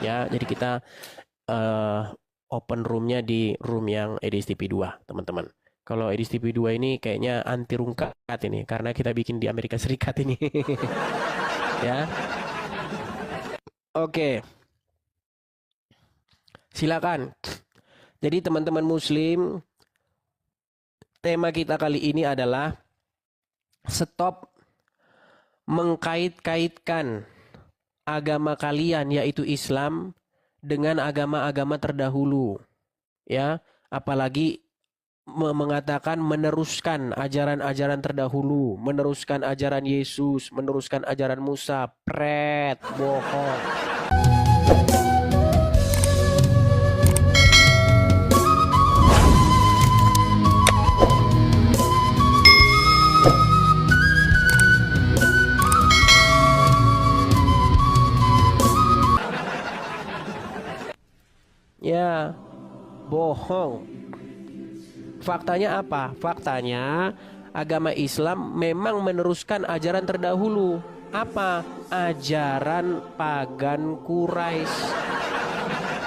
ya. Jadi kita eh, open roomnya di room yang Edis TV 2, teman-teman. Kalau Edis TV 2 ini kayaknya anti rungkat ini karena kita bikin di Amerika Serikat ini. Ya. Oke, silakan. Jadi teman-teman muslim, tema kita kali ini adalah stop mengkait-kaitkan agama kalian yaitu Islam dengan agama-agama terdahulu, ya. Apalagi mengatakan meneruskan ajaran-ajaran terdahulu, meneruskan ajaran Yesus, meneruskan ajaran Musa, pret, bohong. Ya, bohong. Faktanya apa? Faktanya agama Islam memang meneruskan ajaran terdahulu. Apa? Ajaran pagan Quraisy.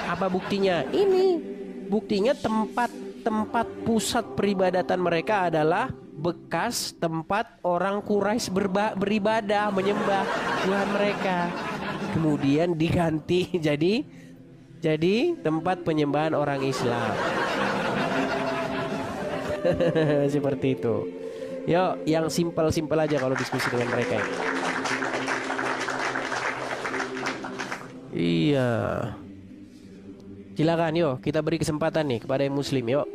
Apa buktinya? Ini. Buktinya tempat pusat peribadatan mereka adalah bekas tempat orang Quraisy beribadah, menyembah Tuhan mereka. Kemudian diganti jadi tempat penyembahan orang Islam. Seperti itu. Yuk, yang simpel-simpel aja kalau diskusi dengan mereka. Iya. Silakan yuk, kita beri kesempatan nih kepada yang muslim yuk.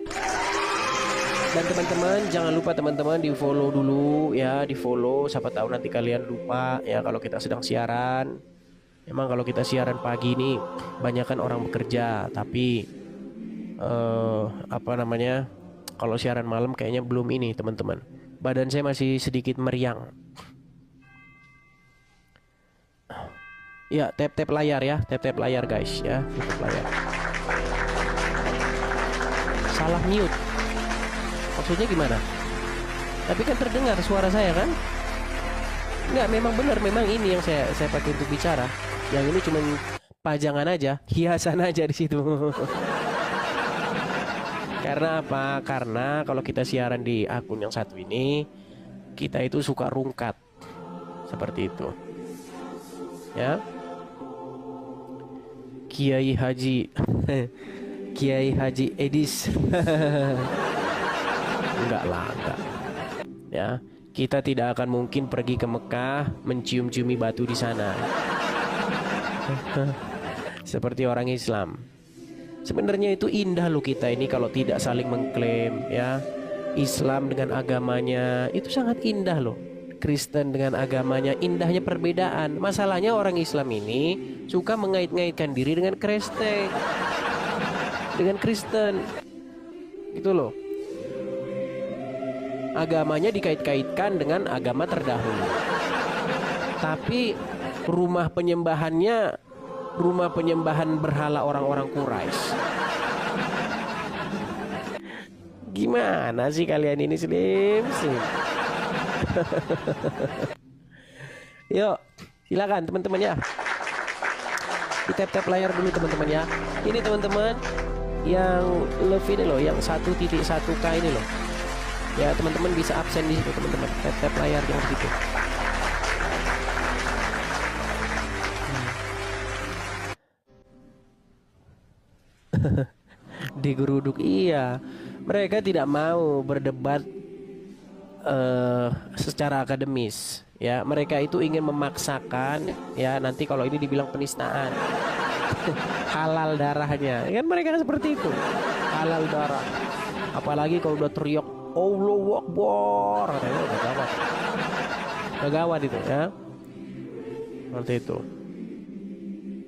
Dan teman-teman, jangan lupa teman-teman di-follow dulu ya, di-follow, siapa tahu nanti kalian lupa ya kalau kita sedang siaran. Emang kalau kita siaran pagi nih, banyak kan orang bekerja, tapi apa namanya? Kalau siaran malam kayaknya belum ini teman-teman. Badan saya masih sedikit meriang. Ya, tap-tap layar ya, tap-tap layar guys ya, tap layar. Salah mute. Maksudnya gimana? Tapi kan terdengar suara saya kan? Enggak, memang benar, memang ini yang saya pakai untuk bicara. Yang ini cuma pajangan aja, hiasan aja di situ. Karena apa? Karena kalau kita siaran di akun yang satu ini, kita itu suka rungkat. Seperti itu. Ya. Kiai Haji Kiai Haji Edis. Enggak lah, enggak. Ya, kita tidak akan mungkin pergi ke Mekah mencium-ciumi batu di sana. Seperti orang Islam. Sebenarnya itu indah loh kita ini kalau tidak saling mengklaim ya. Islam dengan agamanya itu sangat indah loh. Kristen dengan agamanya, indahnya perbedaan. Masalahnya orang Islam ini suka mengait-ngaitkan diri dengan Kristen. Dengan Kristen. Gitu loh. Agamanya dikait-kaitkan dengan agama terdahulu. Tapi rumah penyembahan berhala orang-orang Quraisy. Gimana sih kalian ini slim? Yuk, silakan teman-teman ya. Di tap-tap layar dulu teman-teman ya. Ini teman-teman yang love ini loh, yang 1.1K ini loh. Ya teman-teman bisa absen di situ teman-teman. Tap-tap layar yang begitu. Digeruduk, iya. Mereka tidak mau berdebat secara akademis ya. Mereka itu ingin memaksakan ya, nanti kalau ini dibilang penistaan. Halal darahnya kan, mereka seperti itu, halal darah. Apalagi kalau udah teriak Allahu Akbar, udah gawat. Udah gawat itu ya. Seperti itu.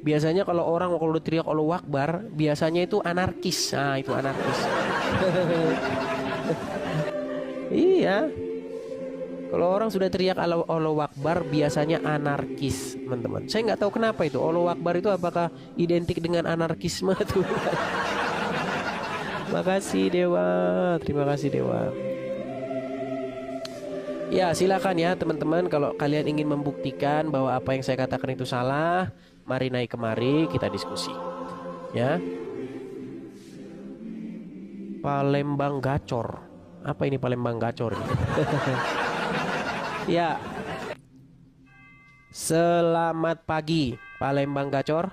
Biasanya kalau orang kalau udah teriak Allahu Akbar, biasanya itu anarkis. Nah, itu anarkis. Iya. Kalau orang sudah teriak Allahu Akbar, biasanya anarkis, teman-teman. Saya nggak tahu kenapa itu. Allahu Akbar itu apakah identik dengan anarkisme tuh? Makasih Dewa, terima kasih Dewa. Ya silakan ya teman-teman, kalau kalian ingin membuktikan bahwa apa yang saya katakan itu salah, Mari naik kemari, kita diskusi. Ya. Palembang Gacor. Apa ini Palembang Gacor ini? Ya. Selamat pagi, Palembang Gacor.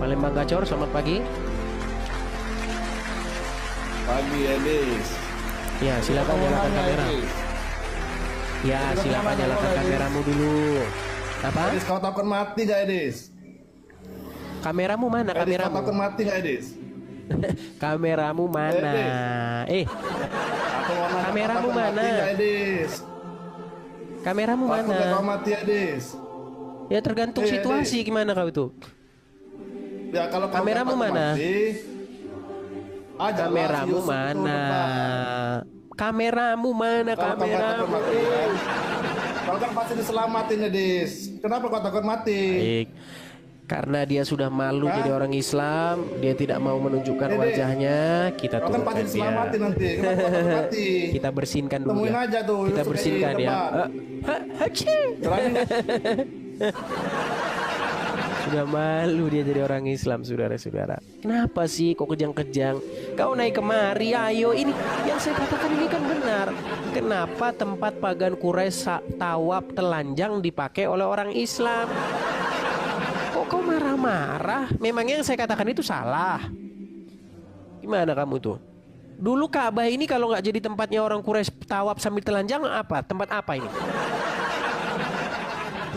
Palembang Gacor, selamat pagi. Pagi Edis. Ya, silakan nyalakan kamera. Ya, silakan nyalakan kameramu dulu. Apa? Edis, kau takut mati gak Edis? Kameramu mana? Edis, kau Kameramu. takut mati gak Edis? Kameramu mana? Aku mau nanya, Kameramu kau takut mana? mati gak Edis? Kameramu Takut gak kau mana? mati Edis? Ya tergantung Edis. situasi gimana kau itu. Ya kalau kau Kameramu takut mana? mati, ajaklah si Kameramu Yusuf turun mana? depan. Kameramu mana? Kalau kau nggak takut Kameramu. mati kan? Kau kan pasti diselamatin Edis. Kenapa kau takut mati? Baik. Karena dia sudah malu Hah? jadi orang Islam, dia tidak mau menunjukkan Dede. wajahnya, kita Kau kan pasti turunkan dia. diselamatin nanti. Kenapa kau takut mati? Kita bersihkan dulu Temuin ya. aja tuh, Kita Yusuf bersihkan di ya. depan. Hachi. Berani nggak? Sudah malu dia jadi orang Islam, saudara-saudara. Kenapa sih kok kejang-kejang? Kau naik kemari, ayo. Ini yang saya katakan ini kan benar. Kenapa tempat pagan Quraisy tawaf telanjang dipakai oleh orang Islam? Kok kau marah-marah? Memangnya yang saya katakan itu salah? Gimana kamu tuh? Dulu Ka'bah ini kalau nggak jadi tempatnya orang Quraisy tawaf sambil telanjang, apa? Tempat apa ini?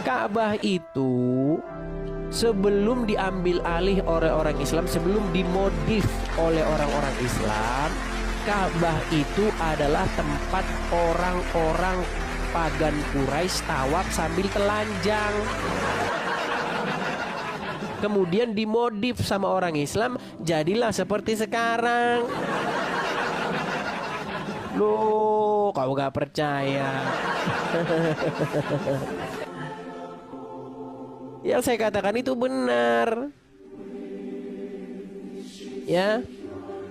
Ka'bah itu sebelum diambil alih oleh orang Islam, sebelum dimodif oleh orang-orang Islam, Ka'bah itu adalah tempat orang-orang pagan Quraisy tawaf sambil telanjang. Kemudian dimodif sama orang Islam, jadilah seperti sekarang. Loh, kau gak percaya? Yang saya katakan itu benar. Ya.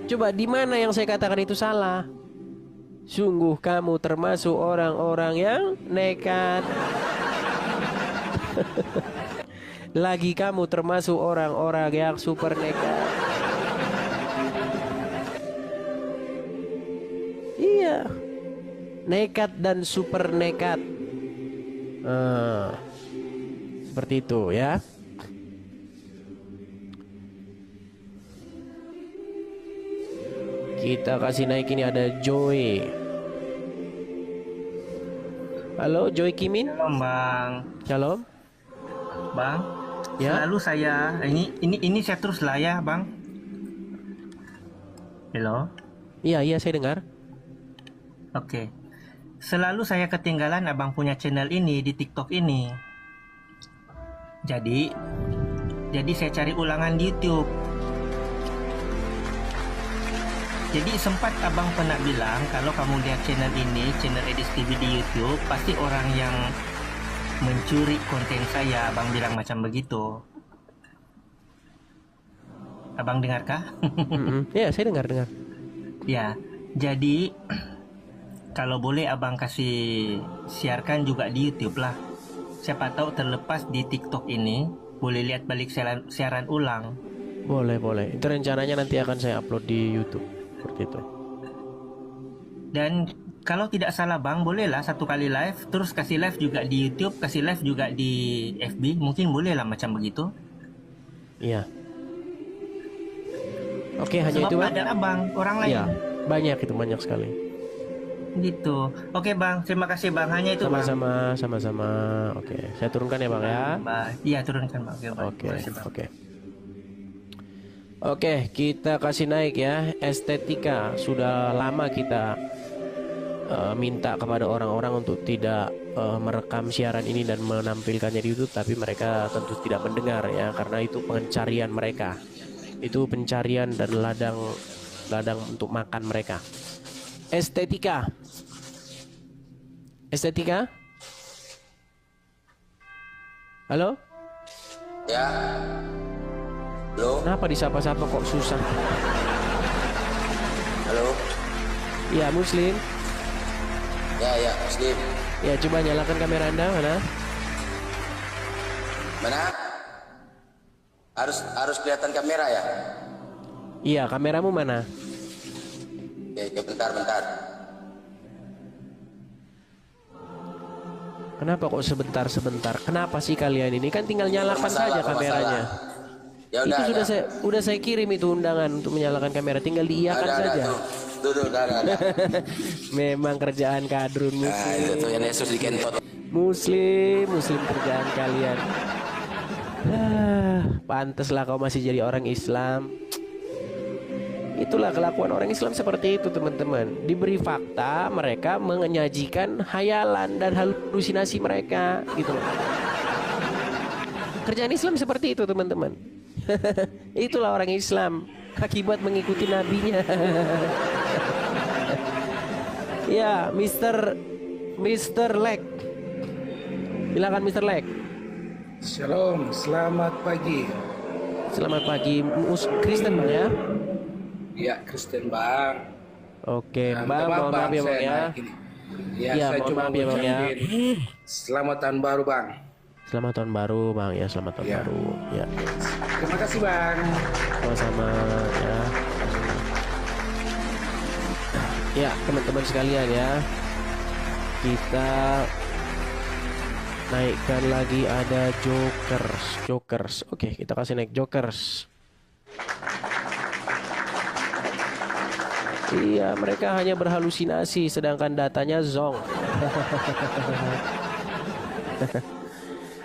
Coba di mana yang saya katakan itu salah? Sungguh kamu termasuk orang-orang yang nekat. Lagi kamu termasuk orang-orang yang super nekat. Iya. Nekat dan super nekat. Seperti itu ya. Kita kasih naik, ini ada Joy. Halo Joy Kimin. Shalom Bang. Shalom. Bang. Ya. Selalu saya ini saya terus lah ya Bang. Halo. Iya saya dengar. Oke. Selalu saya ketinggalan Abang punya channel ini di TikTok ini. Jadi saya cari ulangan di YouTube. Jadi sempat Abang pernah bilang kalau kamu lihat channel ini, channel Edis TV di YouTube, pasti orang yang mencuri konten saya. Abang bilang macam begitu. Abang dengarkah? Ya saya dengar. Ya, jadi kalau boleh Abang kasih siarkan juga di YouTube lah. Siapa tahu terlepas di TikTok ini boleh lihat balik siaran ulang. Boleh. Itu rencananya nanti akan saya upload di YouTube. Seperti itu. Dan kalau tidak salah Bang, bolehlah satu kali live, terus kasih live juga di YouTube, kasih live juga di FB, mungkin bolehlah macam begitu. Iya. Oke, hanya Sebab itu Bang. ada Abang, orang lain. Iya, banyak sekali. Gitu. Oke Bang, terima kasih Bang, hanya itu Bang. Sama-sama. Oke, saya turunkan ya Bang ya. Iya, turunkan Bang. Oke. Oke, kita kasih naik ya. Estetika sudah lama kita minta kepada orang-orang untuk tidak merekam siaran ini dan menampilkannya di YouTube, tapi mereka tentu tidak mendengar ya, karena itu pencarian mereka. Itu pencarian dan ladang untuk makan mereka. Estetika. Halo? Ya. Halo. Kenapa disapa-sapa kok susah? Halo. Ya, Muslim. Ya, Muslim. Ya, coba nyalakan kamera Anda, mana? Mana? Harus kelihatan kamera ya? Iya, kameramu mana? Oke, bentar. Kenapa kok sebentar? Kenapa sih kalian ini? Kan tinggal nyalakan saja kameranya. Ya udah. Itu sudah saya kirim itu undangan untuk menyalakan kamera, tinggal diiyakan saja. Tuh, ada. Memang kerjaan kadrun Nah, muslim. itu tuh yang Yesus dikentot. Muslim kerjaan kalian. Pantaslah kau masih jadi orang Islam. Itulah kelakuan orang Islam seperti itu, teman-teman. Diberi fakta, mereka menyajikan hayalan dan halusinasi mereka, gitu loh. Kerjaan Islam seperti itu, teman-teman. Itulah orang Islam, akibat mengikuti nabinya. Ya, Mr. Lek. Silakan Mr. Lek. Shalom, selamat pagi. Selamat pagi, Kristen Bang ya? Ya, Kristen Bang. Oke, Nah, Bang, mohon maaf ya Bang ya. Ya, Ya, saya mohon cuma maaf ya, Bang, ya. ngucapin selamat tahun baru, Bang. Selamat tahun baru Bang ya, selamat tahun Ya. baru ya. Terima kasih, Bang. Sama-sama ya. Ya, teman-teman sekalian ya. Kita naikkan lagi ada Jokers. Oke, kita kasih naik Jokers. Iya, mereka hanya berhalusinasi sedangkan datanya zong.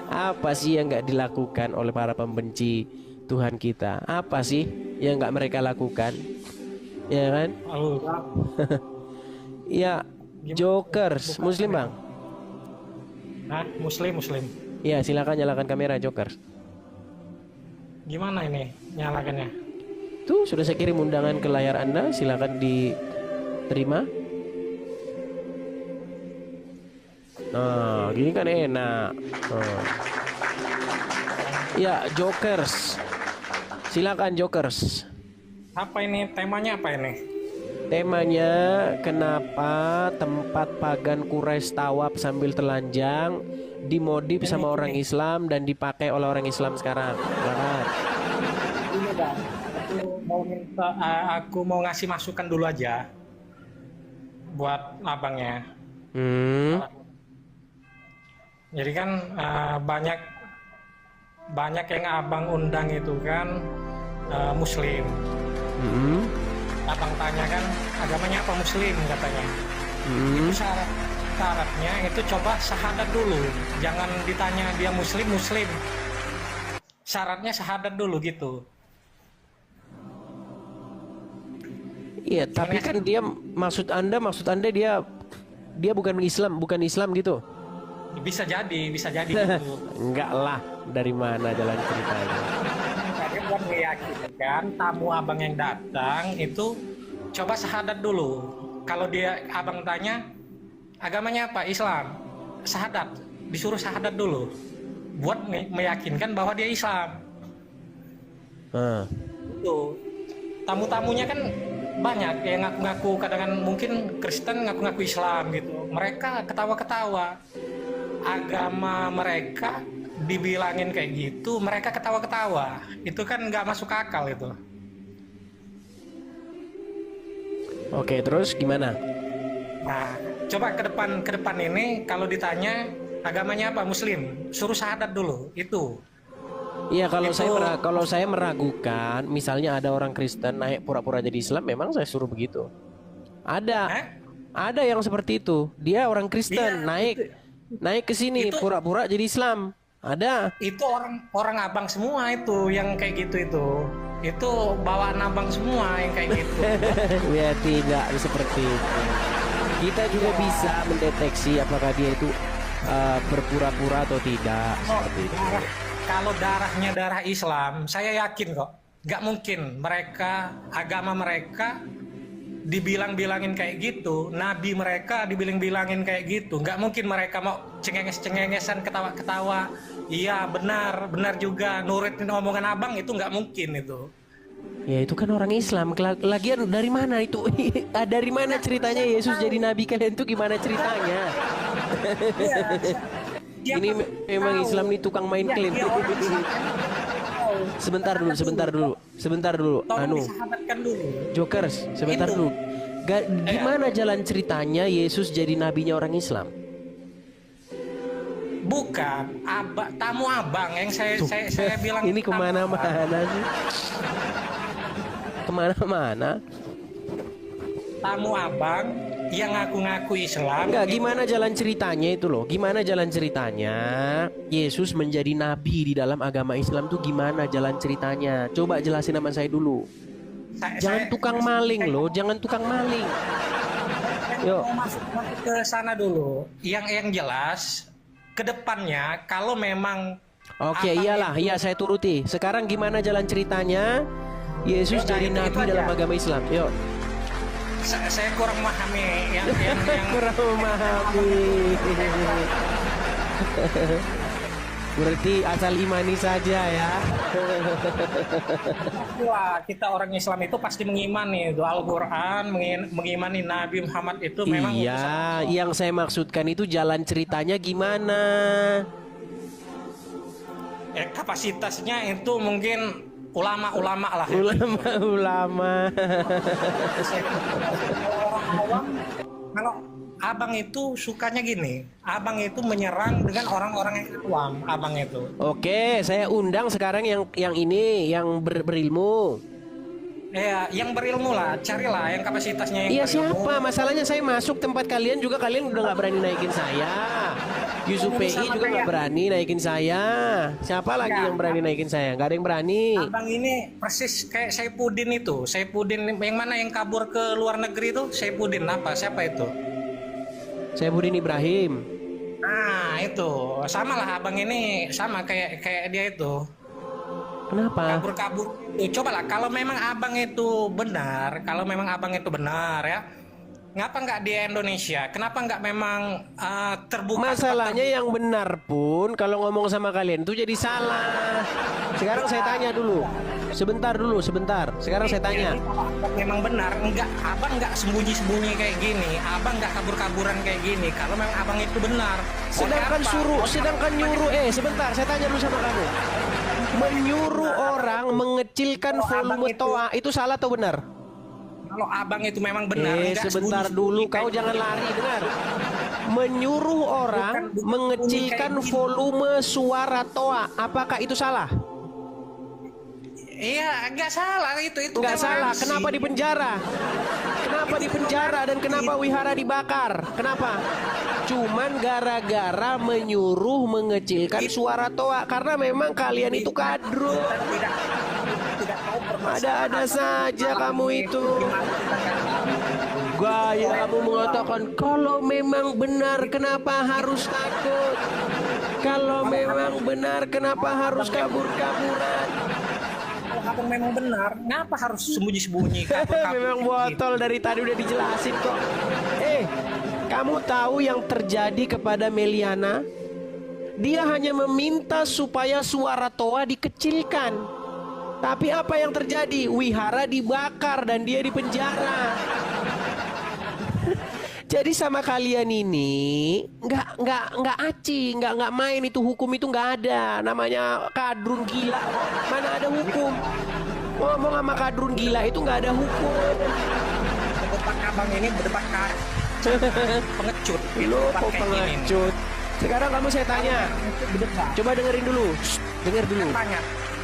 Apa sih yang nggak dilakukan oleh para pembenci Tuhan kita? Apa sih yang nggak mereka lakukan? Ya kan? Ya, Jokers, Muslim Bang. Nah, Muslim. Ya, silakan nyalakan kamera Jokers. Gimana ini nyalakannya? Tuh, sudah saya kirim undangan ke layar Anda, silakan diterima. Nah, gini kan enak. Oh. Ya, Jokers. Silakan Jokers. Apa ini temanya apa ini? Temanya kenapa tempat pagan Quraisy tawaf sambil telanjang dimodif sama orang Islam dan dipakai oleh orang Islam sekarang. Silakan. Ini Bang, aku mau ngasih masukan dulu aja buat abangnya. Jadi kan banyak yang abang undang itu kan Muslim. Abang tanya kan agamanya apa, Muslim katanya. Itu syaratnya itu coba syahadat dulu, jangan ditanya dia Muslim. Syaratnya syahadat dulu gitu. Iya, tapi kan dia maksud Anda dia bukan Islam gitu. Bisa jadi gitu. Enggak lah, dari mana jalan ceritanya? Saya buat meyakinkan tamu abang yang datang itu coba syahadat dulu. Kalau abang tanya agamanya apa, Islam, syahadat, disuruh syahadat dulu buat meyakinkan bahwa dia Islam. Itu tamu-tamunya kan banyak yang ngaku-ngaku, kadang-kadang mungkin Kristen ngaku-ngaku Islam gitu. Mereka ketawa-ketawa. Agama mereka dibilangin kayak gitu, mereka ketawa-ketawa. Itu kan nggak masuk akal itu. Oke, terus gimana? Nah, coba ke depan ini kalau ditanya agamanya apa, Muslim, suruh syahadat dulu itu. Iya, kalau saya meragukan, misalnya ada orang Kristen naik pura-pura jadi Islam, memang saya suruh begitu. Ada yang seperti itu. Dia orang Kristen naik ke sini pura-pura jadi Islam. Ada. Itu orang abang semua itu yang kayak gitu itu. Itu bawaan abang semua yang kayak gitu. Ya tidak seperti itu. Kita juga bisa mendeteksi apakah dia itu berpura-pura atau tidak. Seperti itu. Kalau darahnya darah Islam, saya yakin kok. Gak mungkin agama mereka dibilang-bilangin kayak gitu, nabi mereka dibilang-bilangin kayak gitu. Nggak mungkin mereka mau cengenges-cengengesan, ketawa-ketawa. Iya benar juga nurutin omongan abang, itu nggak mungkin itu. Ya itu kan orang Islam. Lagian dari mana itu? Dari mana ceritanya Yesus jadi nabi kalian itu, gimana ceritanya? Dia Ini kan memang tahu. Islam nih tukang main Dia- klaim. dia orang Islam. Sebentar dulu. Tolong Anu, disahabatkan dulu. Jokers, sebentar Itu. dulu. Gimana jalan ceritanya Yesus jadi nabinya orang Islam? Bukan, tamu abang yang saya bilang. Ini tamu abang. kemana-mana sih. Kemana-mana. Tamu abang yang ngaku-ngaku Islam. Enggak, gimana jalan ceritanya itu loh? Gimana jalan ceritanya Yesus menjadi nabi di dalam agama Islam tuh gimana jalan ceritanya? Coba jelasin sama saya dulu. Jangan tukang maling loh, jangan tukang maling. Yuk. Mau masuk ke sana dulu. Yang jelas ke depannya kalau memang Oke, abang iyalah, itu- iya saya turuti. Sekarang gimana jalan ceritanya Yesus Ya, jadi itu nabi aja. dalam agama Islam? Yuk. saya kurang memahami yang Kurang memahami. Berarti asal imani saja ya. Wah, kita orang Islam itu pasti mengimani itu Al-Quran, mengimani Nabi Muhammad itu memang utusan Iya, Allah. yang saya maksudkan itu jalan ceritanya gimana? Kapasitasnya itu mungkin ulama-ulama lah. Ulama-ulama. Orang awam, kalau abang itu sukanya gini, abang itu menyerang dengan orang-orang yang awam, abang itu. Oke, saya undang sekarang yang ini yang berilmu. Ya, yang berilmu lah, carilah yang kapasitasnya yang Iya berilmu. siapa? Masalahnya saya masuk tempat kalian juga kalian udah nggak berani naikin saya. Yusuf Ini PI sama juga nggak kayak- berani naikin saya. Siapa lagi Ya. yang berani naikin saya? Nggak ada yang berani. Abang ini persis kayak Saipudin itu. Saipudin yang mana yang kabur ke luar negeri itu? Saipudin apa? Siapa itu? Saya Budin Ibrahim. Nah, itu. Sama lah abang ini sama kayak dia itu. Kenapa? Kabur-kabur. Cobalah kalau memang abang itu benar, ya. Ngapa nggak di Indonesia? Kenapa nggak memang terbuka? Masalahnya yang benar pun kalau ngomong sama kalian itu jadi salah. Sekarang saya tanya dulu. Sebentar. Sekarang saya tanya. Kalau memang benar, abang nggak sembunyi-sembunyi kayak gini, abang nggak kabur-kaburan kayak gini. Kalau memang abang itu benar, Sedangkan nyuruh sebentar, saya tanya dulu sama kamu. Menyuruh orang mengecilkan volume toa itu salah atau benar? kalau abang itu memang benar, nggak Sebentar sembunyi-sembunyi dulu, kayak kau gini. jangan lari, dengar. Menyuruh orang Bukan mengecilkan kayak gini. volume suara toa, apakah itu salah? Iya, nggak salah itu Nggak salah, toleransi. kenapa dipenjara? Kenapa dipenjara dan kenapa wihara dibakar? Kenapa? Cuman gara-gara menyuruh mengecilkan suara toa karena memang kalian itu kadrun. Tidak tahu permasalahan. Ada-ada saja kamu itu. Gaya kamu mengatakan kalau memang benar kenapa harus takut? Kalau memang benar kenapa harus kabur-kaburan? Kalau abang memang benar, ngapa harus sembunyi-sembunyi? kabur-kabur Memang gitu? botol dari tadi udah dijelasin kok. Kamu tahu yang terjadi kepada Meliana? Dia hanya meminta supaya suara toa dikecilkan. Tapi apa yang terjadi? Wihara dibakar dan dia dipenjara. Jadi sama kalian ini nggak aci, nggak main, itu hukum itu nggak ada. Namanya kadrun gila. Mana ada hukum? Ngomong sama kadrun gila itu nggak ada hukum. Berdebat abang ini berdebat pengecut. Lo Berdebat kok kayak gini nih. pengecut? Sekarang kamu saya tanya. Berdebat. Coba dengerin dulu. Dengar dulu.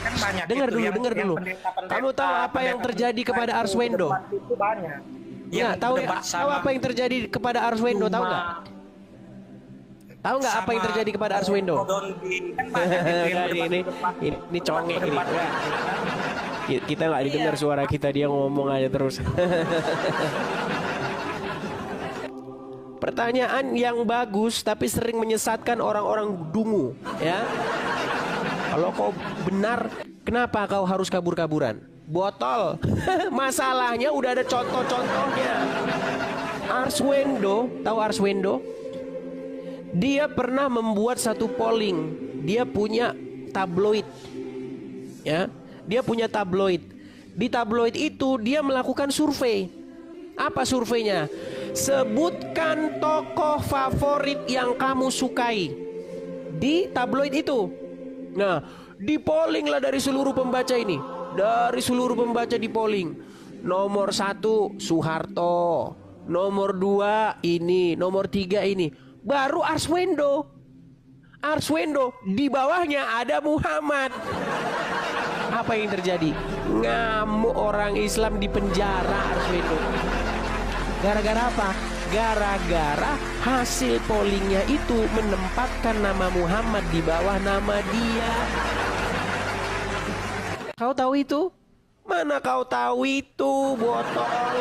Kan banyak Dengar itu dulu, yang- dengar yang dulu. pendeta-pendeta, Kamu tahu apa yang pendeta- terjadi kepada itu Arswendo? berdebat itu banyak. Ya, Yang tahu berdebat tahu sama apa yang terjadi kepada Arswendo? Tahu nggak? Tahu nggak apa yang sama terjadi kepada Arswendo? Rodondi. Kan banyak itu yang Ini berdebat-debat. ini congek ini. Berdebat. Kita nggak didengar suara kita, dia ngomong aja terus. Pertanyaan yang bagus tapi sering menyesatkan orang-orang dungu, ya. Kalau kau benar, kenapa kau harus kabur-kaburan? Botol. Masalahnya udah ada contoh-contohnya. Arswendo, tahu Arswendo? Dia pernah membuat satu polling. Dia punya tabloid. Ya, dia punya tabloid. Di tabloid itu dia melakukan survei. Apa surveinya? Sebutkan tokoh favorit yang kamu sukai. di tabloid itu. Nah, di polling lah dari seluruh pembaca ini. Dari seluruh pembaca di polling. Nomor 1 Soeharto, nomor 2 ini, nomor 3 ini. Baru Arswendo. Arswendo, di bawahnya ada Muhammad. Apa yang terjadi? Ngamuk orang Islam di penjara Arswendo. Gara-gara apa? Gara-gara hasil pollingnya itu menempatkan nama Muhammad di bawah nama dia. Kau tahu itu? Mana kau tahu itu, botol?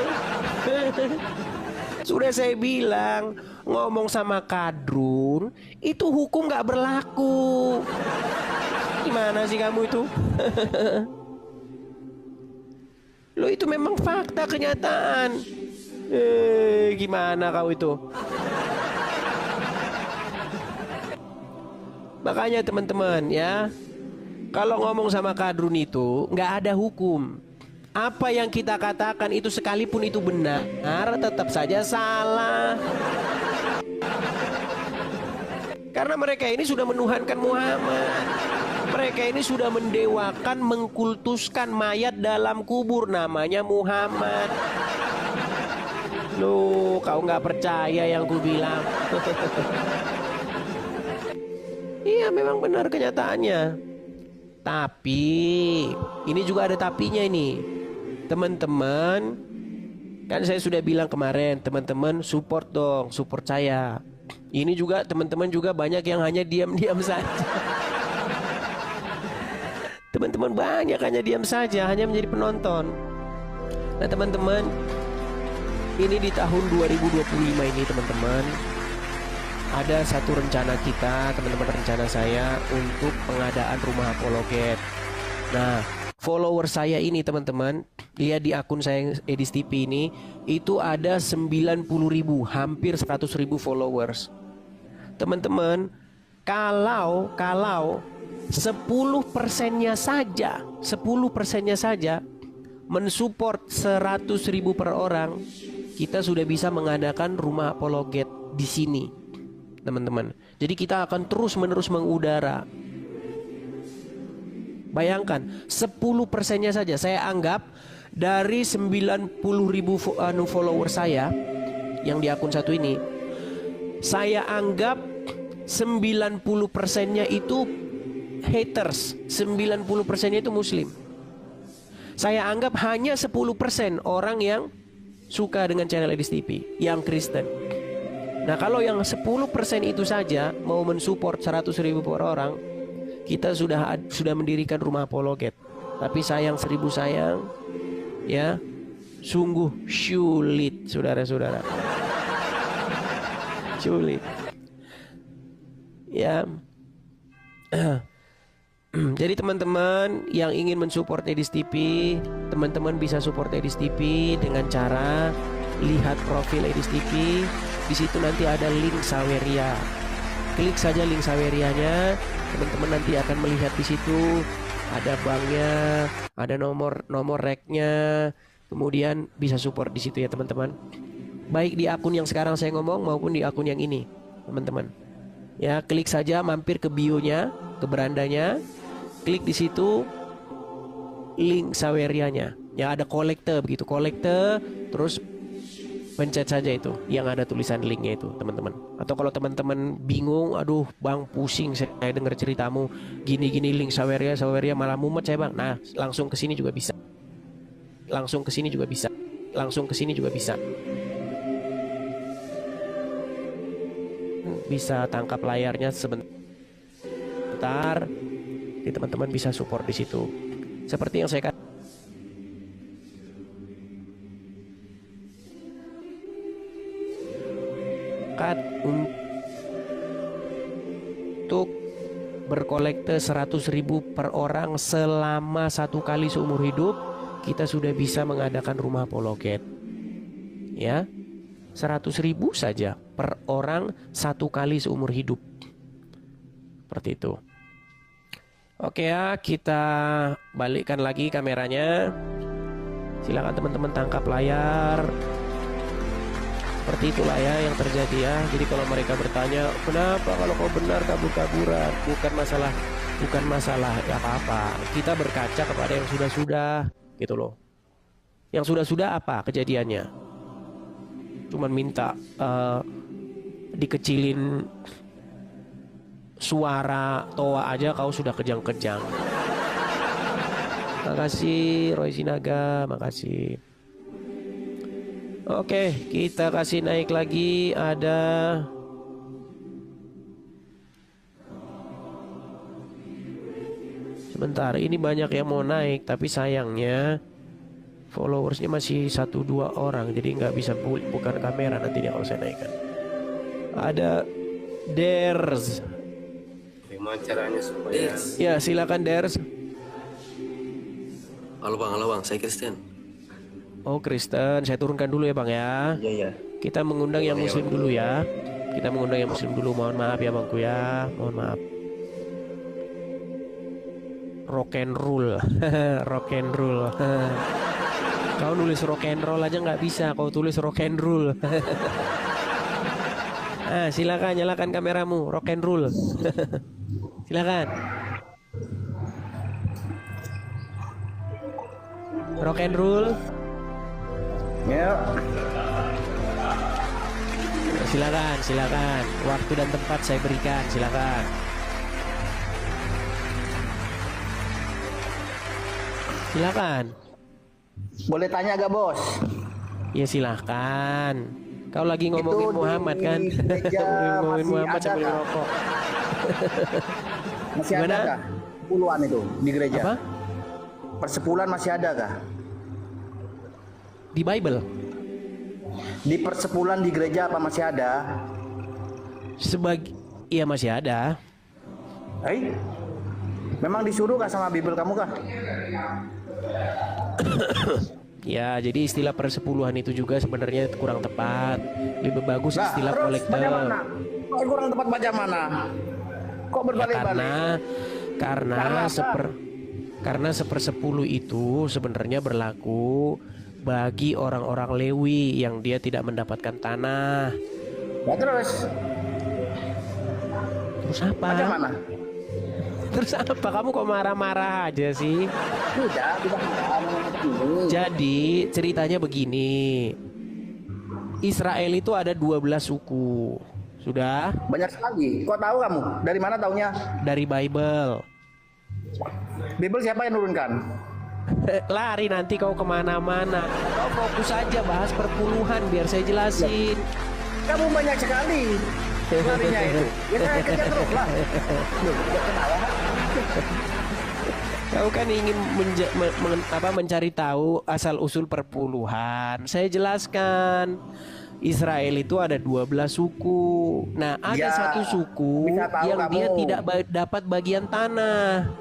Sudah saya bilang, ngomong sama kadrun itu hukum gak berlaku. Gimana sih kamu itu? Lo itu memang fakta, kenyataan. Gimana kau itu? Makanya teman-teman ya, kalau ngomong sama kadrun itu nggak ada hukum. Apa yang kita katakan itu sekalipun itu benar, tetap saja salah. Karena mereka ini sudah menuhankan Muhammad. Mereka ini sudah mendewakan, mengkultuskan mayat dalam kubur, namanya Muhammad. Loh, kau nggak percaya yang ku bilang? Iya, memang benar kenyataannya. Tapi ini juga ada tapinya ini, teman-teman. Kan saya sudah bilang kemarin, teman-teman support dong, support saya. Ini juga teman-teman juga banyak yang hanya diam-diam saja. Teman-teman banyak hanya diam saja, hanya menjadi penonton. Nah teman-teman, ini di tahun 2025 ini teman-teman, ada satu rencana kita, teman-teman, rencana saya untuk pengadaan rumah apologet. Nah, follower saya ini teman-teman, lihat di akun saya Edis TV ini, itu ada 90.000, hampir 100.000 followers. Teman-teman, kalau 10%-nya saja, 10%-nya saja mensupport 100.000 per orang, kita sudah bisa mengadakan rumah apologet di sini, teman-teman. Jadi kita akan terus-menerus mengudara. Bayangkan 10%-nya saja, saya anggap dari 90.000 follower saya yang di akun satu ini, saya anggap 90%-nya itu haters, 90%-nya itu muslim. Saya anggap hanya 10% orang yang suka dengan channel Edis TV, yang Kristen. Nah kalau yang 10% itu saja mau mensupport 100.000 per orang, kita sudah mendirikan rumah apologet. Tapi sayang 1000 sayang, ya, sungguh sulit, saudara-saudara. Sulit, ya. Jadi teman-teman yang ingin mensupport Edis TV, teman-teman bisa support Edis TV dengan cara lihat profil Edis TV. Di situ nanti ada link Saweria. Klik saja link Sawerianya, teman-teman nanti akan melihat di situ ada banknya, ada nomor reknya, kemudian bisa support di situ ya teman-teman. Baik di akun yang sekarang saya ngomong maupun di akun yang ini, teman-teman. Ya, klik saja, mampir ke bio-nya, ke berandanya, klik di situ link Sawerianya. Ya ada kolekte begitu, kolekte, terus pencet saja itu yang ada tulisan linknya itu, teman-teman. Atau kalau teman-teman bingung, aduh bang pusing saya dengar ceritamu gini-gini link Saweria malah mumet saya bang. Nah langsung ke sini juga bisa, langsung ke sini juga bisa, langsung ke sini juga bisa. Bisa tangkap layarnya sebentar, jadi teman-teman bisa support di situ. Seperti yang saya katakan, untuk berkolekte 100.000 per orang selama 1 kali seumur hidup, kita sudah bisa mengadakan rumah apologet. Ya, 100.000 saja per orang 1 kali seumur hidup. Seperti itu. Oke ya, kita balikkan lagi kameranya. Silakan teman-teman tangkap layar. Seperti itulah ya yang terjadi ya. Jadi kalau mereka bertanya, kenapa kalau kau benar kabur-kaburan? Bukan masalah ya apa-apa. Kita berkaca kepada yang sudah-sudah gitu loh. Yang sudah-sudah apa kejadiannya? Cuman minta dikecilin suara toa aja kau sudah kejang-kejang. Makasih Roy Sinaga, makasih. Oke, kita kasih naik lagi. Ada sebentar, ini banyak yang mau naik, tapi sayangnya followersnya masih 1-2 orang, jadi nggak bisa bukan kamera nanti dia kalau saya naikkan. Ada Ders. Gimana caranya supaya? Ya silakan Ders. Halo bang, saya Kristen. Oh Kristen, saya turunkan dulu ya bang ya. Iya. Kita mengundang yang muslim dulu ya. Kita mengundang yang muslim dulu. Mohon maaf ya bangku ya. Mohon maaf. Rock and roll. Rock and roll. Kau nulis rock and roll aja nggak bisa. Kau tulis rock and roll. Silakan nyalakan kameramu. Rock and roll. Silakan. Rock and roll. Ya. Silakan. Waktu dan tempat saya berikan, silakan. Silakan. Boleh tanya gak bos? Ya silakan. Kau lagi ngomongin Itu Muhammad kan? Ngomongin Muhammad sambil ngerokok. Masih Gimana? ada kah? Puluhan itu di gereja. Apa? Persepuluhan masih ada kah? Di Bible? Di persepuluhan di gereja apa masih ada? Iya masih ada. Memang disuruh kah sama Bible kamu kah? Ya, jadi istilah persepuluhan itu juga sebenarnya kurang tepat. Lebih bagus istilah terus kolektor. baca mana? Kok kurang tepat baca mana? Kok berbalik-balik? Karena sepersepuluh itu sebenarnya berlaku bagi orang-orang Lewi yang dia tidak mendapatkan tanah. Ya terus apa? baca mana? Terus apa? Kamu kok marah-marah aja sih? Tidak ini. Jadi ceritanya begini. Israel itu ada 12 suku. Sudah? Banyak sekali. Kok tahu kamu? Dari mana taunya? Dari Bible. Bible siapa yang nurunkan? Lari nanti kau kemana-mana. Kau fokus aja bahas perpuluhan biar saya jelasin. Kamu banyak sekali larinya itu. Ya saya kejar terus lah. Loh, kenapa? Kau kan ingin mencari tahu asal usul perpuluhan. Saya jelaskan. Israel itu ada 12 suku. Nah, ada satu suku yang dia tidak dapat bagian tanah.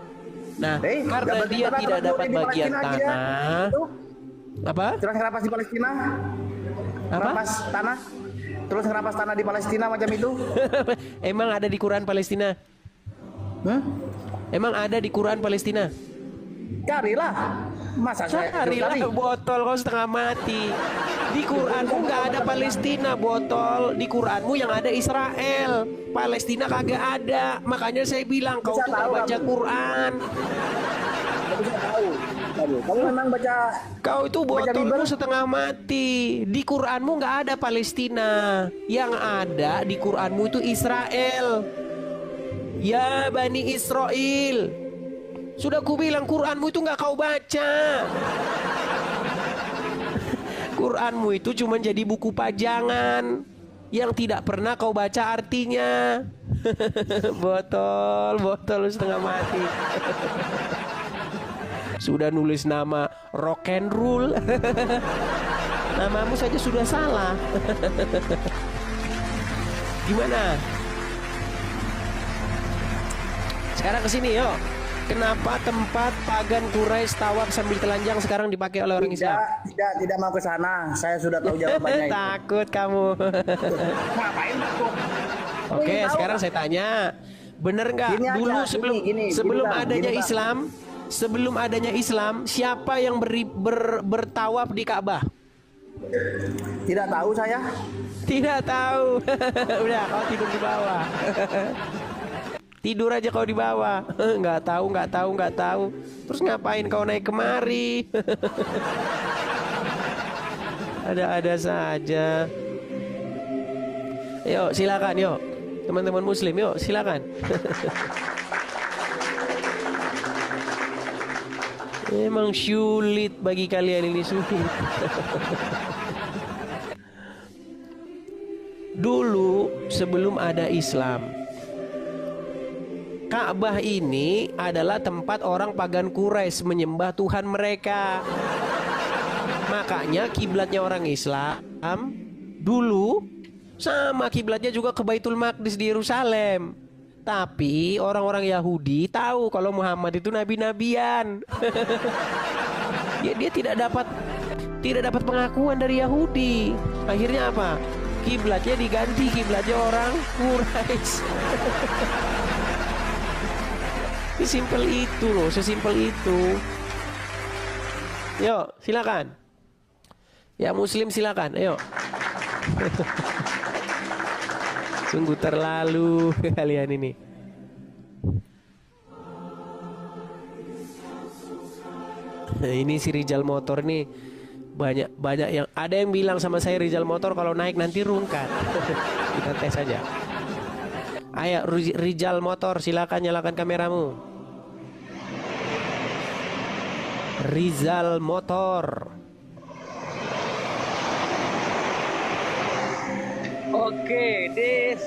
Nah, karena dia tidak dapat bagian tanah. Apa? Terus ngerapas di Palestina? Apa? Ngerapas tanah? Terus ngerapas tanah di Palestina macam itu? Emang ada di Quran Palestina? Emang ada di Quran Palestina? Carilah. Masa saya Carilah botol, kau setengah mati. Di Quranmu nggak ada Palestina, botol. Di Quranmu yang ada Israel. Palestina kagak ada. Makanya saya bilang kau tuh nggak baca Quran. bisa tahu. Kamu memang baca. Kau itu botolmu setengah mati. Di Quranmu nggak ada Palestina. Yang ada di Quranmu itu Israel. Ya Bani Israel. Sudah ku bilang Quranmu itu nggak kau baca. Quranmu itu cuma jadi buku pajangan yang tidak pernah kau baca artinya. Botol setengah mati. Sudah nulis nama rock and roll. Namamu saja sudah salah. Gimana? Sekarang kesini yuk. Kenapa tempat pagan Quraisy tawaf sambil telanjang sekarang dipakai oleh orang Islam? Tidak mau ke sana. Saya sudah tahu jawabannya. Takut kamu. Ngapain takut? Oke, sekarang saya tanya, bener nggak dulu sebelum adanya Islam, sebelum adanya Islam, siapa yang bertawaf di Ka'bah? Tidak tahu saya. Tidak tahu. Udah, kau tidur di bawah. Tidur aja kau di bawah. Nggak tahu. Terus ngapain kau naik kemari? Ada-ada saja. Yuk, silakan yuk. Teman-teman muslim, yuk silakan. Emang sulit bagi kalian ini, sulit. Dulu sebelum ada Islam, Ka'bah ini adalah tempat orang pagan Quraisy menyembah Tuhan mereka. Makanya kiblatnya orang Islam dulu sama kiblatnya juga ke Baitul Maqdis di Yerusalem. Tapi orang-orang Yahudi tahu kalau Muhammad itu nabi-nabian. Dia tidak dapat pengakuan dari Yahudi. Akhirnya apa? Kiblatnya diganti, kiblatnya orang Quraisy. Sesimpel itu loh, sesimpel itu. Yuk, silakan. Ya muslim silakan, ayo. Sungguh terlalu kalian ini. Ini si Rijal Motor nih banyak yang ada yang bilang sama saya Rijal Motor kalau naik nanti rungkat. Kita tes aja. Ayo Rijal Motor silakan nyalakan kameramu. Rizal Motor. Oke, Des.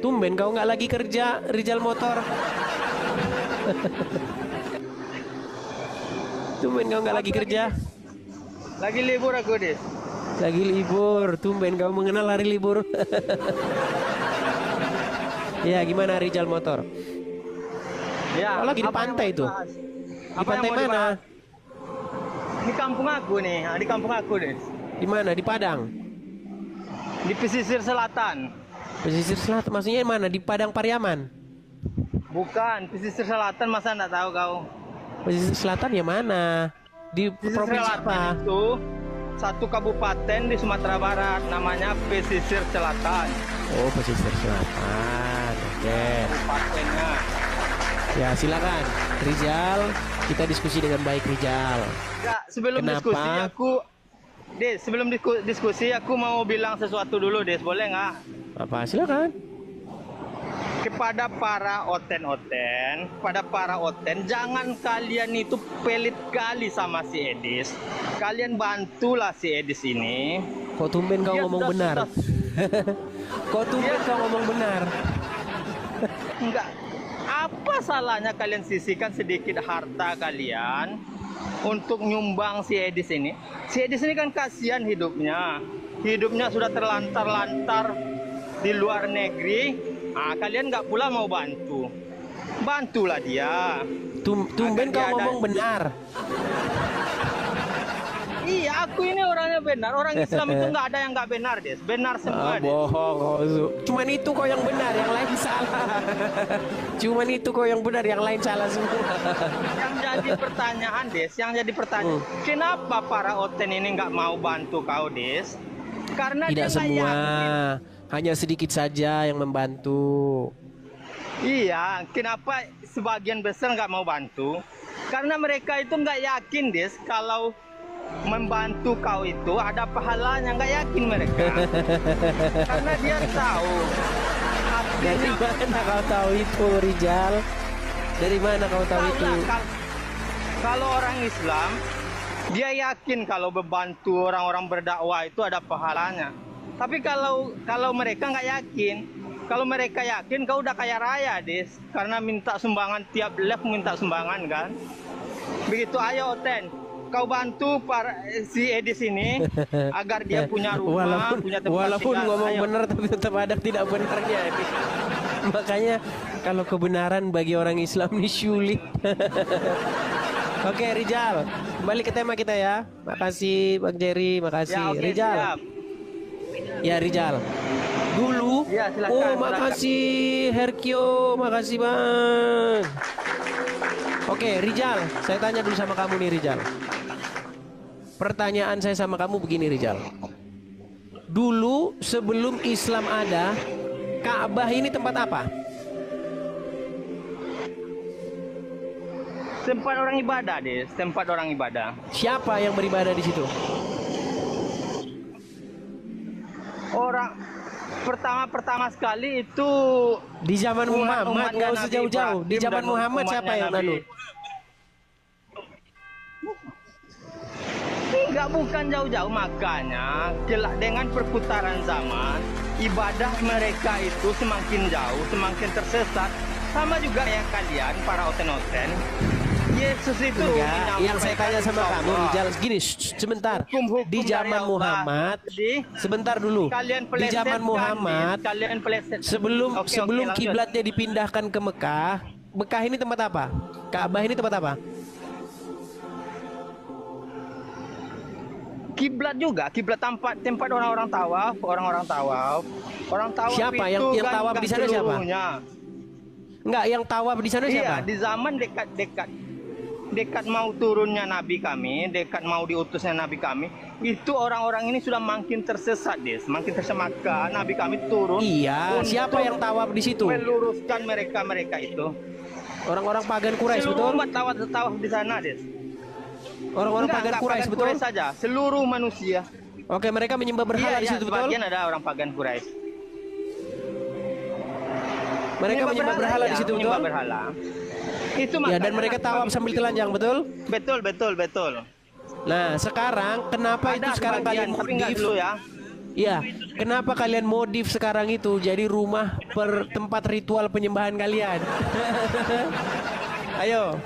Tumben kau nggak lagi kerja, Rizal Motor. Tumben kau nggak lagi kerja. Lagi libur aku, Des. Lagi libur. Tumben kau mengenal hari libur. Ya, gimana Rizal Motor? Ya, Kau lagi di apa yang pantai mau itu. dibahas? Di Apa pantai yang mau mana? dibahas? Di kampung aku nih, di kampung aku, Des. Di mana? Di Padang. Di pesisir selatan. Pesisir selatan maksudnya mana? Di Padang Pariaman. Bukan, pesisir selatan masa enggak tahu kau? Pesisir selatan ya mana? Di Pesisir provinsi selatan apa? itu satu kabupaten di Sumatera Barat, namanya Pesisir Selatan. Oh, pesisir selatan. Oke. Kabupatennya. Ya, silakan. Rizal, kita diskusi dengan baik Rizal. Ya, sebelum Kenapa? diskusi aku Des, sebelum diskusi aku mau bilang sesuatu dulu, Des. Boleh nggak? Apa? Silakan. Kepada para oten, jangan kalian itu pelit kali sama si Edis. Kalian bantulah si Edis ini. Kok tumben kau Dia ngomong sudah- benar? Kok tumben kau ngomong benar? Enggak. Apa salahnya kalian sisihkan sedikit harta kalian untuk nyumbang si Edis ini? Si Edis ini kan kasihan hidupnya. Hidupnya sudah terlantar-lantar di luar negeri. Ah, kalian nggak pula mau bantu. Bantulah dia. Tumben Agar kau dia ngomong benar. Iya, aku ini orangnya benar. Orang Islam itu nggak ada yang nggak benar, Des. Benar semua, Des. Bohong kau. Cuman itu kau yang benar, yang lain salah. Cuman itu kau yang benar, yang lain salah semua. Yang jadi pertanyaan, Des, kenapa para oten ini nggak mau bantu kau, Des? Karena Tidak dia nggak semua, yakin. hanya sedikit saja yang membantu. Iya, kenapa sebagian besar nggak mau bantu? Karena mereka itu nggak yakin, Des, kalau membantu kau itu ada pahalanya, nggak yakin mereka. Karena dia tahu. Dari mana kau tahu itu, Rijal? Dari mana kau tahu itu? Kalau orang Islam, dia yakin kalau membantu orang-orang berdakwah itu ada pahalanya. Tapi kalau mereka nggak yakin, kalau mereka yakin kau udah kaya raya, Des, karena minta sumbangan tiap live minta sumbangan kan. Begitu, ayo Oten, kau bantu si Edis ini agar dia punya rumah, punya tempat walaupun tinggal. ngomong Ayo. benar tapi tetap ada tidak benarnya. Makanya kalau kebenaran bagi orang Islam ini sulit. Oke, Rijal, kembali ke tema kita ya. Makasih Bang Jerry, makasih. Ya, oke, Rijal. siap. Ya, Rijal. Dulu. Ya, silakan, Oh, silakan. makasih Herkio, makasih Bang. Oke, Rijal, saya tanya dulu sama kamu nih, Rijal. Pertanyaan saya sama kamu begini, Rijal. Dulu sebelum Islam ada, Ka'bah ini tempat apa? Tempat orang ibadah, Des. Tempat orang ibadah. Siapa yang beribadah di situ? Orang pertama sekali itu Di zaman Muhammad, umatnya nggak usah Nabi jauh-jauh. Di Ibrahim zaman dan Muhammad siapa umatnya yang Nabi. lalu? Enggak, bukan jauh-jauh, makanya dengan perputaran zaman ibadah mereka itu semakin jauh, semakin tersesat. Sama juga yang kalian para oten-oten. Yesus itu Enggak, yang saya tanya sama kamu, Rijal, gini, sebentar. Hukum-hukum Di zaman dari Allah. Muhammad, Jadi, sebentar dulu. kalian Di zaman Muhammad, kalian peleset. sebelum Oke, sebelum lanjut. kiblatnya dipindahkan ke Mekah, Mekah ini tempat apa? Ka'bah ini tempat apa? Kiblat juga, kiblat tempat orang-orang tawaf, orang-orang tawaf. Orang tawaf Siapa itu yang kan tawaf nggak di sana siapa? seluruhnya. Enggak, yang tawaf di sana siapa? Iya, di zaman dekat mau turunnya Nabi kami, dekat mau diutusnya Nabi kami, itu orang-orang ini sudah makin tersesat, Des, makin tersemakan. Nabi kami turun. Iya, untuk siapa yang tawaf di situ? meluruskan mereka itu. Orang-orang pagan Quraisy, Seluruh betul? umat tawaf di sana, Des. Orang-orang pagan Quraisy, betul? Quraisy saja, seluruh manusia. Oke, mereka menyembah berhala di situ, betul? Sebagian ada orang pagan Quraisy. Mereka menyembah berhala di situ, betul? Menyembah berhala. Itu Ya, dan makanya mereka Nabi tawaf kami sambil itu- telanjang, betul? Betul. Nah, sekarang kenapa itu Ada sekarang sebagian, kalian tapi nggak modif? dulu ya. Iya, kenapa kalian modif sekarang itu jadi rumah tempat ritual penyembahan kalian? Ayo.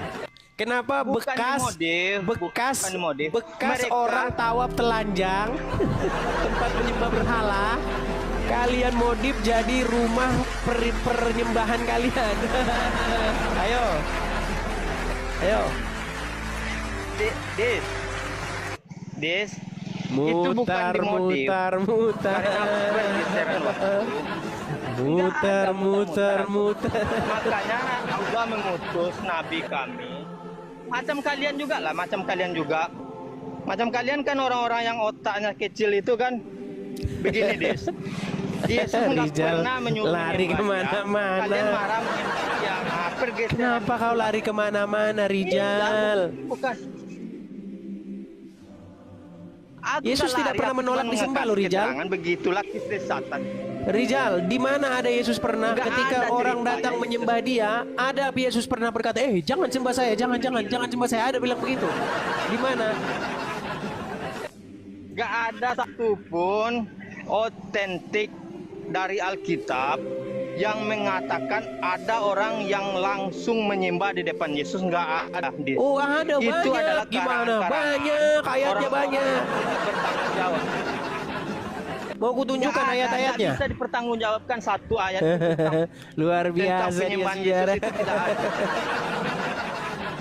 Kenapa Bukan bekas dimodif, bukan dimodif. bekas Mereka- orang tawaf telanjang tempat menyembah berhala kalian modif jadi rumah penyembahan kalian? Ayo. Des, itu bukan Mutar, dimodif. mutar, mutar. Karena pergeseran waktu. Mutar, mutar, mutar. Makanya Allah mengutus Nabi kami. Macam kalian juga lah, macam kalian juga. Macam kalian kan orang-orang yang otaknya kecil itu kan begini, Des. Yesus nggak Rijal pernah menyuruh lari menyembah dia. kemana-mana. Kalian marah yang pergeseran. Kenapa kau lari kemana-mana, Rijal? Bukan. Aku Yesus tak tidak lari, pernah aku menolak cuma disembah mengasih loh, Rijal. keterangan. Begitulah kisah Satan. Rijal, di mana ada Yesus pernah Nggak ketika ada orang ceritanya datang Yesus. menyembah dia, ada Yesus pernah berkata, jangan sembah saya, jangan sembah saya. Ada bilang begitu. Di mana? Gak ada satupun otentik dari Alkitab yang mengatakan ada orang yang langsung menyembah di depan Yesus. Nggak ada. Oh, ada Itu banyak. adalah Gimana? karangan-karangan Banyak, ayatnya orang-orang banyak. yang tidak bertanggung jawab. Mau kutunjukkan Nggak ada, ayat-ayatnya? nggak bisa dipertanggungjawabkan satu ayat Luar tentang biasa dia, penyembahan Yesus saudara. itu tidak ada.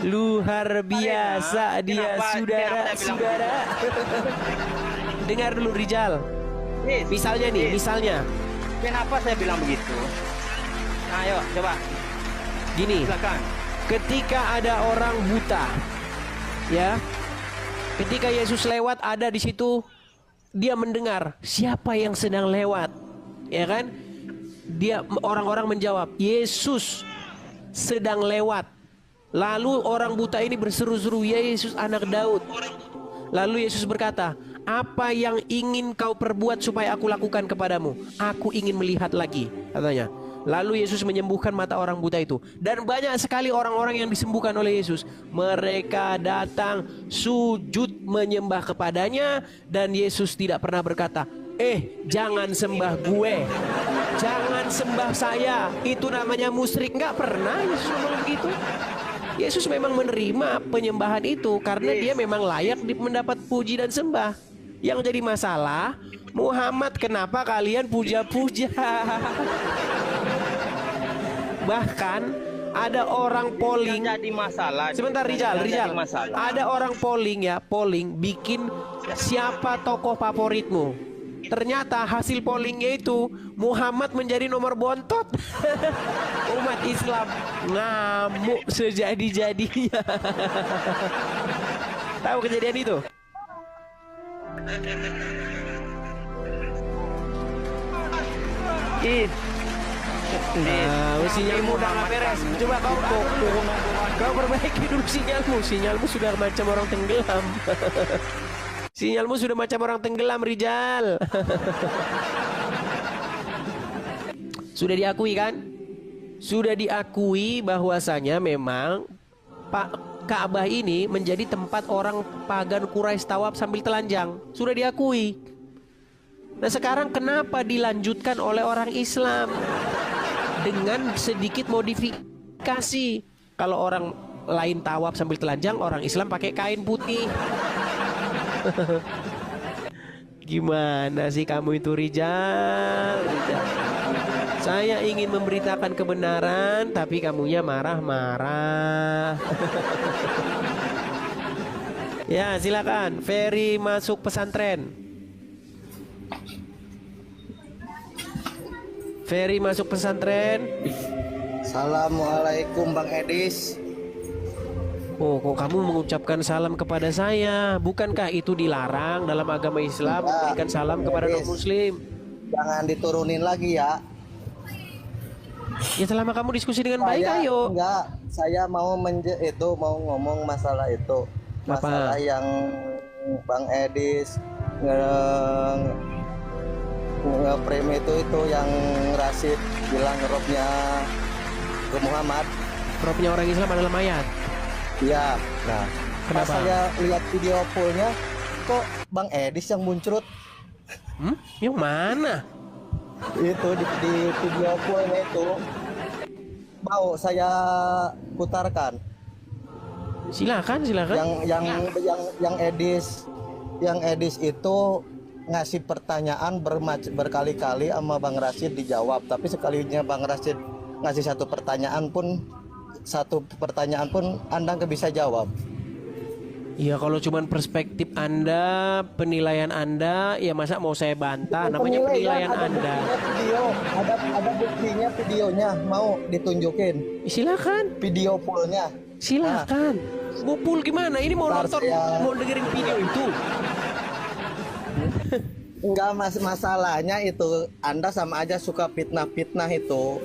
Luar biasa dia, Kenapa saya bilang saudara. Dengar dulu, Rijal. Yes, Misalnya nih, yes. misalnya Kenapa saya bilang begitu? Nah, ayo coba gini. silakan. Ketika ada orang buta, ya, ketika Yesus lewat, ada di situ, dia mendengar siapa yang sedang lewat, ya kan? Dia, orang-orang menjawab, Yesus sedang lewat. Lalu orang buta ini berseru-seru, ya Yesus anak Daud. Lalu Yesus berkata, apa yang ingin kau perbuat supaya aku lakukan kepadamu? Aku ingin melihat lagi, katanya. Lalu Yesus menyembuhkan mata orang buta itu. Dan banyak sekali orang-orang yang disembuhkan oleh Yesus. Mereka datang sujud menyembah kepadanya. Dan Yesus tidak pernah berkata, jangan sembah gue, jangan sembah saya, itu namanya musyrik. Nggak pernah Yesus ngomong begitu. Yesus memang menerima penyembahan itu karena dia memang layak mendapat puji dan sembah. Yang jadi masalah, Muhammad, kenapa kalian puja-puja? Bahkan ada orang polling. Jadi masalah. Sebentar, Rijal. Ada orang polling bikin siapa tokoh favoritmu. Ternyata hasil pollingnya itu Muhammad menjadi nomor bontot. Umat Islam ngamuk sejadi-jadinya. Tahu kejadian itu? Id. Sinyalmu udah nggak beres. Coba kau perbaiki dulu sinyalmu. Sinyalmu sudah macam orang tenggelam. Sinyalmu sudah macam orang tenggelam, Rijal. Sudah diakui kan? Sudah diakui bahwasanya memang Pak Ka'bah ini menjadi tempat orang pagan Quraisy tawaf sambil telanjang. Sudah diakui. Nah sekarang kenapa dilanjutkan oleh orang Islam dengan sedikit modifikasi? Kalau orang lain tawaf sambil telanjang, orang Islam pakai kain putih. Gimana sih kamu itu, Rijal? Saya ingin memberitakan kebenaran, tapi kamunya marah-marah. Ya, silakan. Ferry masuk pesantren. Ferry masuk pesantren. Assalamualaikum Bang Edis. Oh, kok kamu mengucapkan salam kepada saya? Bukankah itu dilarang dalam agama Islam memberikan salam kepada non-muslim? Jangan diturunin lagi ya. Ya selama kamu diskusi dengan baik, ayo. Enggak, saya mau mau ngomong masalah itu. Masalah yang Bang Edis nge-frame itu yang Rashid bilang robnya ke Muhammad. Robnya orang Islam adalah mayat. Iya. Nah, pas kenapa? saya lihat video poolnya, kok Bang Edis yang muncrat? Yang mana? Itu di video poolnya itu. Mau saya putarkan. Silakan. Yang Edis itu ngasih pertanyaan berkali-kali sama Bang Rashid dijawab, tapi sekalinya Bang Rashid ngasih satu pertanyaan pun Anda nggak bisa jawab. Ya kalau cuman perspektif Anda, penilaian Anda, ya masa mau saya bantah? Namanya penilaian Anda. Ada buktinya, videonya mau ditunjukin. Silakan. Video poolnya. Silakan. Mau pool gimana? Ini mau nonton, mau dengerin video itu. Enggak, masalahnya itu Anda sama aja suka fitnah-fitnah itu.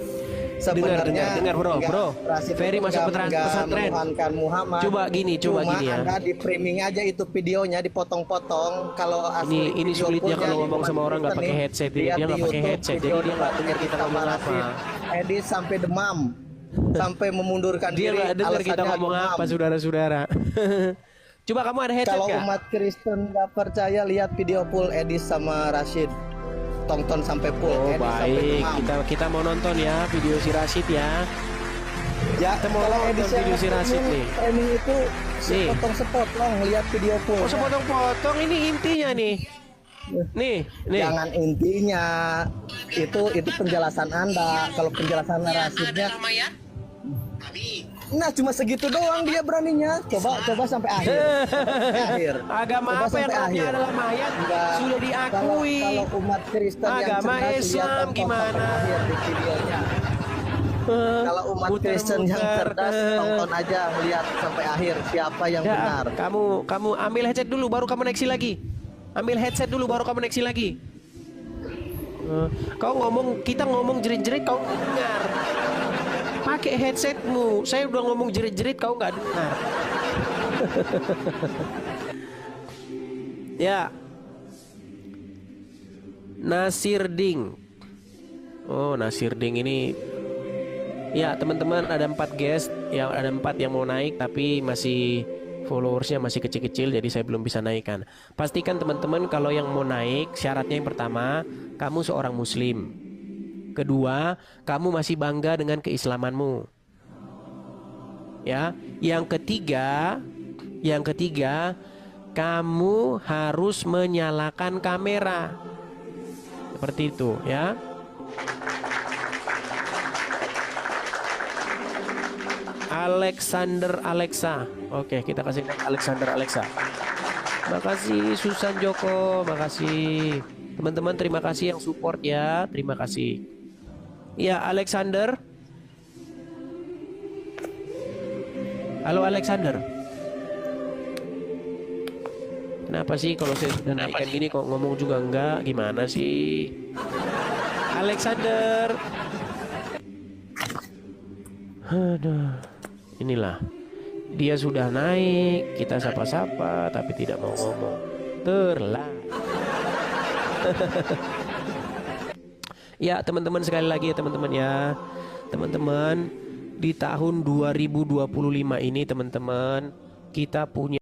Sebenarnya dengar bro. Ferry masuk pesantren. Muhammad. Coba gini ya. Anda di framing aja itu videonya, dipotong-potong. Kalau asli ini sulitnya kalau ngomong sama orang nggak pakai headset. Dia nggak pakai headset, jadi dia nggak dengar kita ngomong apa. Edis sampai demam, sampai memundurkan dia diri. Dia nggak dengar kita ngomong apa, saudara-saudara. Coba kamu ada headset kalau gak? Umat Kristen nggak percaya, lihat video full Edis sama Rashid. Tonton sampai full. Oh baik, kita mau nonton ya video si Rashid ya. Ya, kita mau nonton video si Rashid nih. Ini itu sepotong-sepotong, lihat video full. Oh sepotong-potong, ini intinya nih. Nih. Jangan intinya, itu penjelasan Anda. Kalau penjelasan Rashidnya, nah cuma segitu doang dia beraninya. Coba sampai akhir. Agama apa yang robnya adalah mayat? Sudah diakui. Kalau umat Kristen agama yang Islam gimana? Di videonya. Kalau umat Kristen yang cerdas, tonton aja, lihat sampai akhir siapa yang benar. Kamu ambil headset dulu, baru kamu neksi lagi. Ambil headset dulu, baru kamu neksi lagi. Kita ngomong jerit-jerit, kau dengar. Pakai headsetmu. Saya udah ngomong jerit-jerit, kau nggak dengar. Ya. Nasirding. Oh, Nasirding ini. Ya, teman-teman, ada 4 guest. Ya, ada 4 yang mau naik, tapi masih followersnya masih kecil-kecil, jadi saya belum bisa naikkan. Pastikan teman-teman kalau yang mau naik, syaratnya yang pertama, kamu seorang muslim. Kedua, kamu masih bangga dengan keislamanmu. Ya, yang ketiga, kamu harus menyalakan kamera. Seperti itu, ya. Alexander Alexa. Oke, kita kasih Alexander Alexa. Makasih Susan Joko, makasih. Teman-teman terima kasih yang support ya, terima kasih. Ya, Alexander. Halo Alexander. Kenapa sih kalau saya sudah naikkan gini kok ngomong juga enggak? Gimana sih? Alexander. Aduh, inilah. Dia sudah naik, kita sapa-sapa tapi tidak mau ngomong. Terlambat. Ya, teman-teman, sekali lagi ya teman-teman ya. Teman-teman, di tahun 2025 ini teman-teman, kita punya